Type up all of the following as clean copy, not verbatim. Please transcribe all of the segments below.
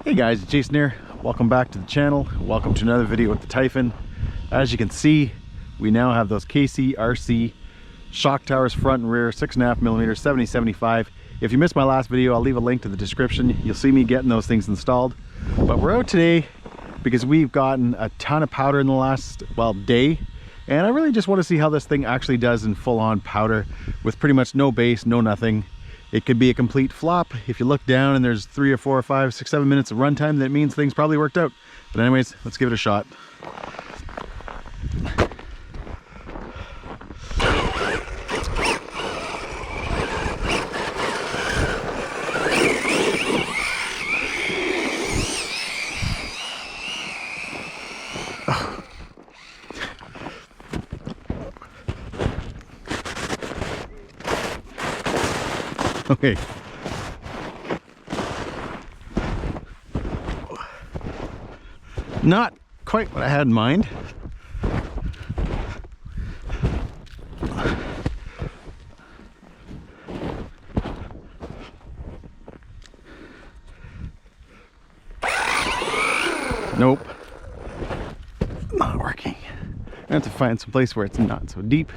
Hey guys, it's Jason here. Welcome back to the channel. Welcome to another video with the Tytphon. As you can see, we now have those KCRC shock towers front and rear, 6.5mm, 70-75. If you missed my last video, I'll leave a link to the description. You'll see me getting those things installed. But we're out today because we've gotten a ton of powder in the last, day. And I really just want to see how this thing actually does in full-on powder with pretty much no base, no nothing. It could be a complete flop. If you look down and there's 3 or 4 or 5, 6, 7 minutes of runtime, that means things probably worked out. But anyways, let's give it a shot. Okay. Not quite what I had in mind. Nope. Not working. I have to find some place where it's not so deep.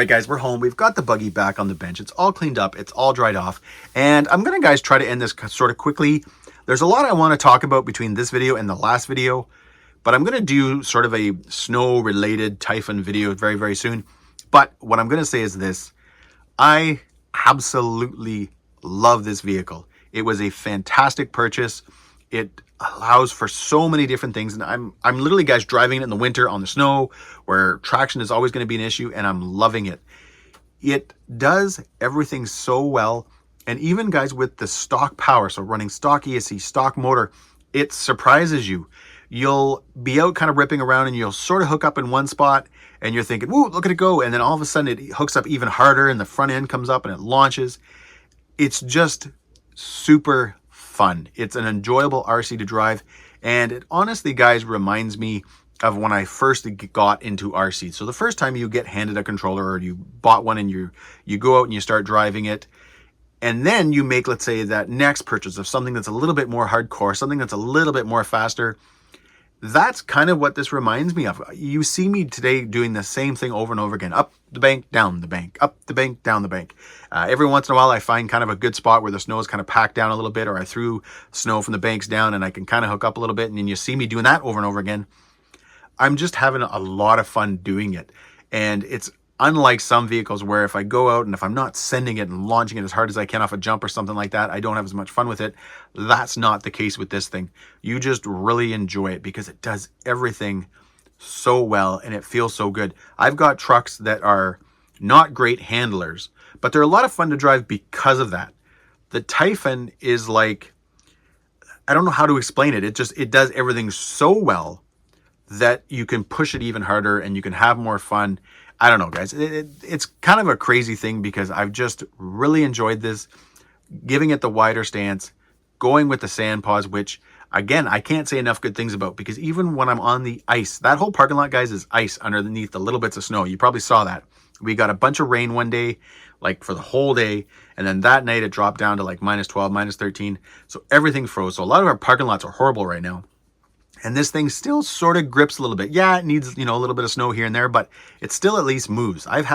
right, guys, we're home. We've got the buggy back on the bench. It's all cleaned up. It's all dried off. And I'm going to, guys, try to end this sort of quickly. There's a lot I want to talk about between this video and the last video, but I'm going to do sort of a snow-related Tytphon video very, very soon. But what I'm going to say is this. I absolutely love this vehicle. It was a fantastic purchase. It allows for so many different things, and I'm literally, guys, driving it in the winter on the snow where traction is always going to be an issue, and I'm loving it. It does everything so well, and even, guys, with the stock power, so running stock ESC, stock motor, it surprises you. You'll be out kind of ripping around and you'll sort of hook up in one spot and you're thinking, whoa, look at it go, and then all of a sudden it hooks up even harder and the front end comes up and it launches. It's just super fun. It's an enjoyable RC to drive, and it honestly, guys, reminds me of when I first got into RC. So the first time you get handed a controller or you bought one and you go out and you start driving it, and then you make, let's say, that next purchase of something that's a little bit more hardcore, something that's a little bit more faster. That's kind of what this reminds me of. You see me today doing the same thing over and over again. Up the bank, down the bank, up the bank, down the bank. Every once in a while, I find kind of a good spot where the snow is kind of packed down a little bit, or I threw snow from the banks down and I can kind of hook up a little bit, and then you see me doing that over and over again. I'm just having a lot of fun doing it. And it's unlike some vehicles where if I go out and if I'm not sending it and launching it as hard as I can off a jump or something like that, I don't have as much fun with it. That's not the case with this thing. You just really enjoy it because it does everything so well and it feels so good. I've got trucks that are not great handlers, but they're a lot of fun to drive because of that. The Tytphon is like, I don't know how to explain it. It does everything so well that you can push it even harder and you can have more fun. I don't know, guys. It's kind of a crazy thing because I've just really enjoyed this, giving it the wider stance, going with the Sandpaws, which, again, I can't say enough good things about, because even when I'm on the ice, that whole parking lot, guys, is ice underneath the little bits of snow. You probably saw that. We got a bunch of rain one day, like for the whole day, and then that night it dropped down to like -12, -13. So everything froze. So a lot of our parking lots are horrible right now. And this thing still sort of grips a little bit. Yeah, it needs, a little bit of snow here and there, but it still at least moves. I've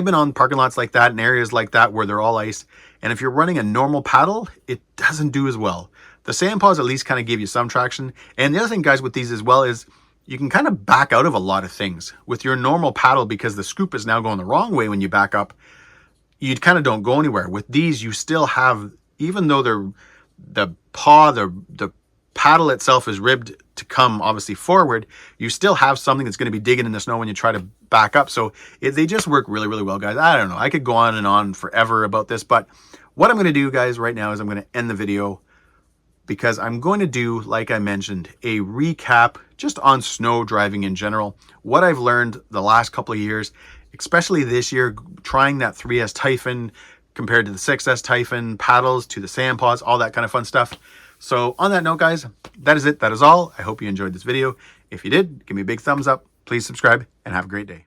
been on parking lots like that and areas like that where they're all ice. And if you're running a normal paddle, it doesn't do as well. The Sandpaws at least kind of give you some traction. And the other thing, guys, with these as well is you can kind of back out of a lot of things. With your normal paddle, because the scoop is now going the wrong way when you back up, you kind of don't go anywhere. With these, you still have, even though the paddle itself is ribbed to come obviously forward, you still have something that's going to be digging in the snow when you try to back up. So they just work really, really well, guys. I don't know. I could go on and on forever about this, but what I'm going to do, guys, right now is I'm going to end the video because I'm going to do, like I mentioned, a recap just on snow driving in general, what I've learned the last couple of years, especially this year, trying that 3S Tytphon compared to the 6S Tytphon, paddles to the Sandpaws, all that kind of fun stuff. So on that note, guys, that is it. That is all. I hope you enjoyed this video. If you did, give me a big thumbs up. Please subscribe and have a great day.